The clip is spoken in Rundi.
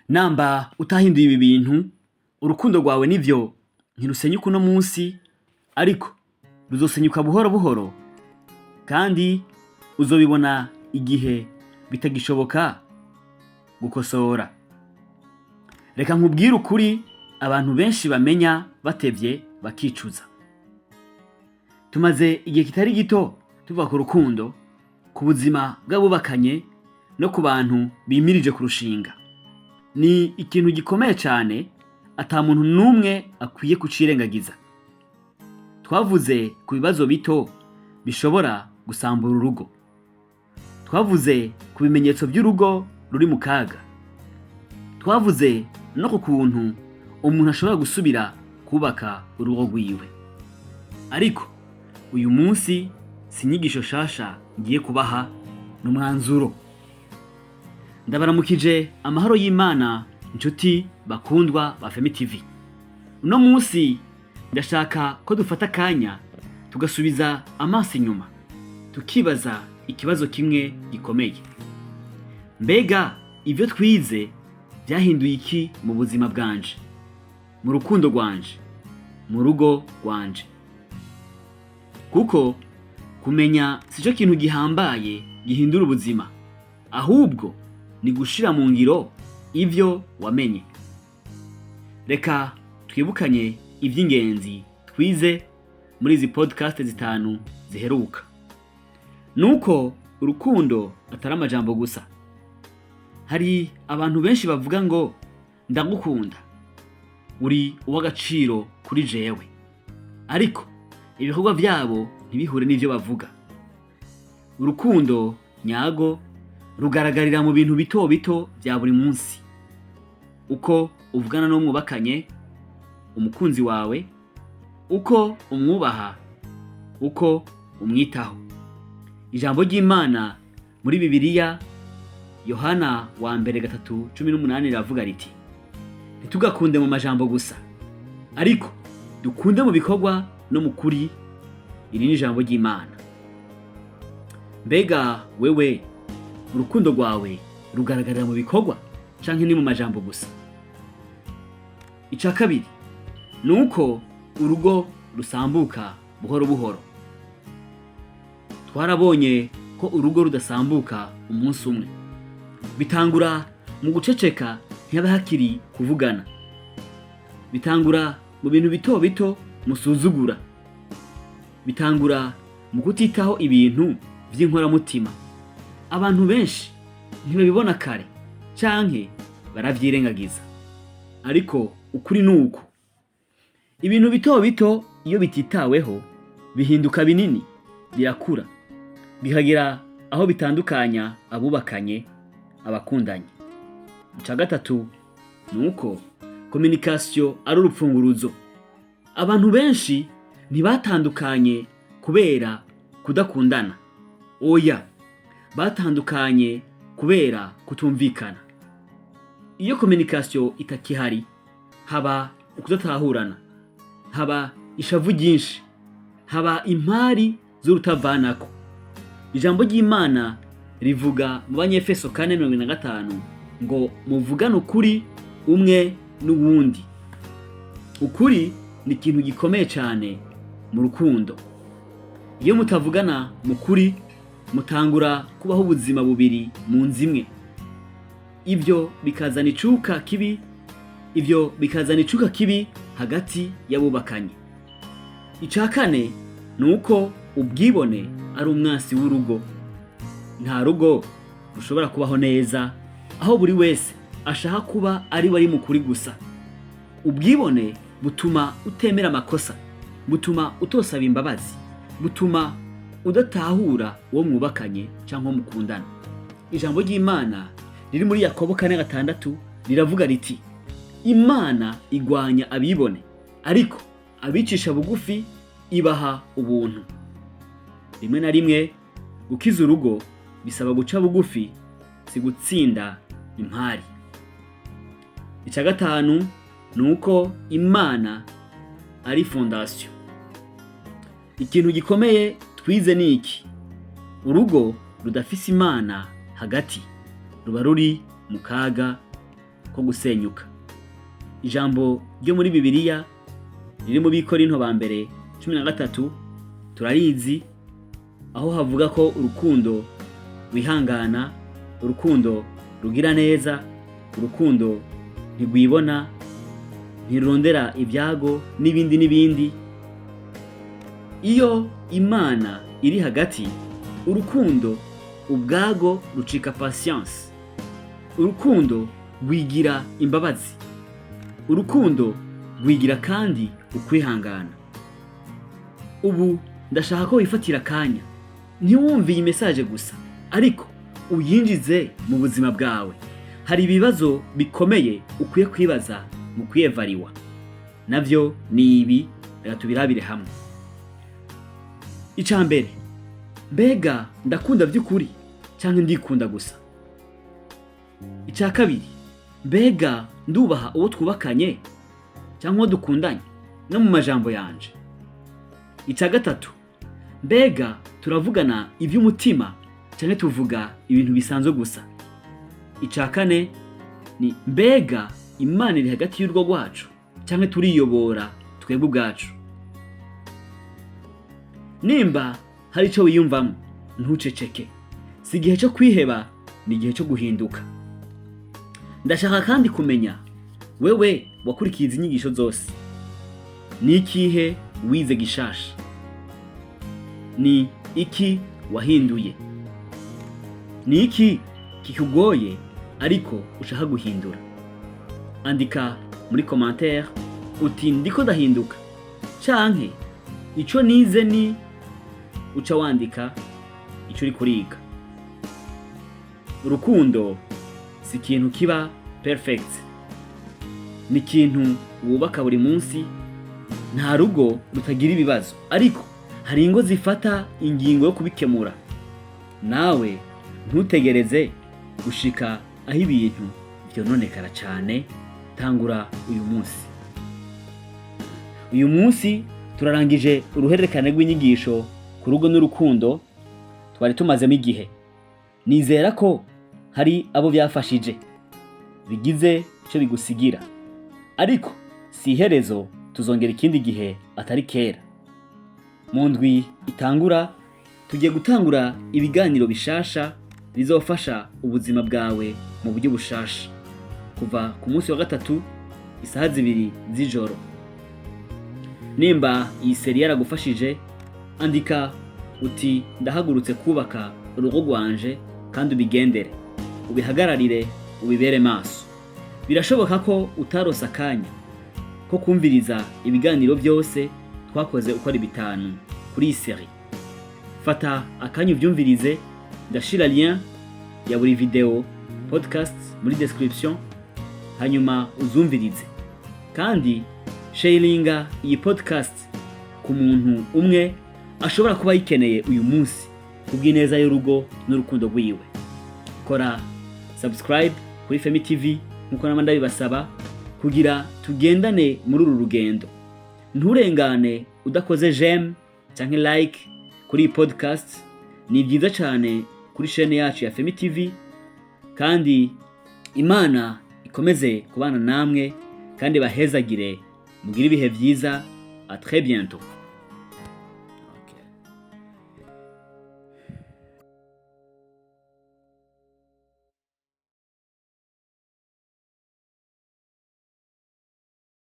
Namba utahinduye ibi bintu, urukundo rwawe nivyo ntirusenyuka uno munsi, ariko ruzosenyuka buhoro buhoro, kandi uzobibona igihe bitagishoboka gukosora. Reka nkubwire ukuri abantu benshi bamenya batevye bakicuza. Tumaze igihe kitari gito tuva ku rukundo, ku buzima bw'abubakanye no ku bantu bimirije kurushinga. Ni ikintu gikomeye cyane ata muntu n'umwe akwiye kucirengagiza. Twavuze ku bibazo bito bishobora gusambura urugo. Twavuze ku bimenyetso by'urugo ruri mu kaga. Twavuze no ku kuntu umuntu ashobora gusubira kubaka urugo rwiwe. Ariko uyu munsi si inyigisho shasha ngiye kubaha, n'umwanzuro. Ndabaramukije amahoro y'Imana, inshuti bakundwa ba Femi TV. Uno munsi ndashaka ko dufata akanya tugasubiza amaso inyuma, tukibaza ikibazo kimwe gikomeye. Mbega ivyo twize byahinduye iki mu buzima bwanje, mu rukundo rwanje, mu rugo rwanje? Kuko kumenya sico kintu gihambaye gihindura ubuzima, ahubwo ni gushira mu ngiro ivyo wamenye. Reka twibukanye ivy'ingenzi twize muri izi podcast zitanu ziheruka. Nuko urukundo atari amajambo gusa. Hari abantu benshi bavuga ngo ndagukunda, uri uw'agaciro kuri jewe, ariko ibikorwa vyabo ntibihure n'ivyo bavuga. Urukundo nyago rugaragarira mu bintu bito bito vya buri munsi. Uko uvugana no mwubakanye, umukunzi wawe, uko umwubaha, uko umwitaho. Ijambo ry'Imana muri Bibiliya, Yohana wa mbere 3:18 riravuga riti: ntitugakunde mu majambo gusa, ariko dukunde mu bikorwa no mu kuri. Iri ni ijambo ry'Imana. Mbega wewe urukundo rwawe rugaragarira mu bikorwa canke ni mu majambo gusa? Ica kabiri nuko urugo rusambuka buhoro buhoro. Twarabonye ko urugo rudasambuka umunsi umwe. Bitangura mu guceceka, ntihaba hakiri kuvugana. Bitangura mu bintu bito bito musuzugura. Bitangura mu kutitaho ibintu vy'inkoramutima. Abantu benshi ntibabibona kare canke baravyirengagiza, ariko ukuri nuko ibintu bito bito iyo bititaweho bihinduka binini, birakura, bihagera aho bitandukanya abubakanye, abakundanye. Ica gatatu nuko communication ari urupfunguruzo. Abantu benshi ntibatandukanye kubera kudakundana, oya, batandukanye kubera kutumvikana. Iyo communication itakihari, haba ukudatahurana, haba ishavu ryinshi, haba impari z'urutavanako. Ijambo ry'Imana rivuga mu Banyefeso 4:25 ngo muvugane ukuri umwe n'uwundi. Ukuri ni ikintu gikomeye cyane mu rukundo. Iyo mutavugana mu kuri, mutangura kubaho ubuzima bubiri mu nzu imwe. Ivyo bikazana icuka kibi hagati y'abubakanye. Ica kane nuko ubwibone ari umwansi w'urugo. Nta rugo rushobora kubaho neza aho buri wese ashaka kuba ari wari mu kuri gusa. Ubwibone butuma utemera amakosa, butuma utosaba imbabazi, butuma udatahura uwo mwubakanye cyangwa mukundana. Ijambo ry'Imana riri muri Yakobo 4:6 riravuga riti: Imana igwanya abibone, ariko abicisha bugufi ibaha ubuntu. Rimwe na rimwe gukiza urugo bisaba guca bugufi, si gutsinda impari. Ica gatanu nuko Imana ari fondation. Ikintu gikomeye twize ni iki: urugo rudafise Imana hagati ruba ruri mu kaga, ko gusenyuka. Ijambo ryo muri Bibiliya riri mu Bikorinto ba mbere 13 turarizi, aho havuga ko urukundo wihangana, urukundo rugira neza, urukundo ntigwibona, ntirondera ibyago n'ibindi n'ibindi. Iyo Imana iri hagati, urukundo ubwago rucika patience, urukundo rwigira imbabazi, urukundo rwigira kandi ukwihangana. Ubu ndashaka ko wifatira akanya, ntiwumve iyi message gusa, ariko uyinjize mu buzima bwawe. Hari ibibazo bikomeye ukwiye kwibaza mu kwiyevariwa, navyo ni ibi, reka tubirabire hamwe. Icambere, mbega ndakunda by'ukuri cyangwa ndikunda gusa? Icya kabiri, mbega ndubaha uwo twubakanye cyangwa dukundanye no mu majambo yanje? Icya gatatu, mbega turavugana iby'umutima cyangwa tuvuga ibintu bisanzwe gusa? Icya kane ni mbega Imana iri hagati y'urwo rwacu cyangwa turiyobora twebwe ubwacu? Nimba hari icyo wiyumvamo, ntuceceke. Si igihe cyo kwiheba, ni igihe cyo guhinduka. Ndashaka kandi kumenya, wewe wakurikiye izi nyigisho zose, ni ikihe wize gishasha? Ni iki wahinduye? Ni iki kikugoye ariko ushaka guhindura? Andika muri commentaire uti ndiko ndahinduka, canke ico nize ni, uca wandika ico uri kuriga. Urukundo si ikintu kiba perfect, ni ikintu wubaka buri munsi. Nta rugo rutagira ibibazo, ariko hari ingo zifata ingingo yo kubikemura. Nawe ntutegereze gushika aho ibintu byononekara cyane, tangura uyu munsi. Uyu munsi turarangije uruhererekane rw'inyigisho ku rugo n'urukundo twari tumazemo igihe. Nizera ko hari abo byafashije, bigize icyo bigusigira, ariko si iherezo. Tuzongera ikindi gihe atari kera. Mu ndwi itangura tugiye gutangura ibiganiro bishasha bizofasha ubuzima bwawe mu buryo bushasha, kuva ku munsi wa gatatu isaha 2 z'ijoro. Nimba iyi seri yaragufashije, andika uti ndahagurutse kubaka urugo rwanje kandi ubigendere, ubihagararire, ubibere maso. Birashoboka ko utarosa akanya ko kumviriza ibiganiro byose twakoze uko ari 5 kuri iyi seri. Fata akanya ubyumvirize, ndashira lien ya buri video podcast muri description, hanyuma uzumvirize. Kandi sharinga iyi podcast ku muntu umwe ashobora kuba yikeneye uyu munsi kubw'ineza y'urugo n'urukundo rwiwe. Kora subscribe kuri Femi TV nkuko namanda bibasaba, kugira tugendane muri uru rugendo. Nturengane udakoze j'aime cyangwa like kuri podcast. Ni byiza cyane kuri chaîne yacu ya Femi TV, kandi Imana ikomeze kubana namwe kandi bahezagire, mugire ibihe byiza. À très bientôt.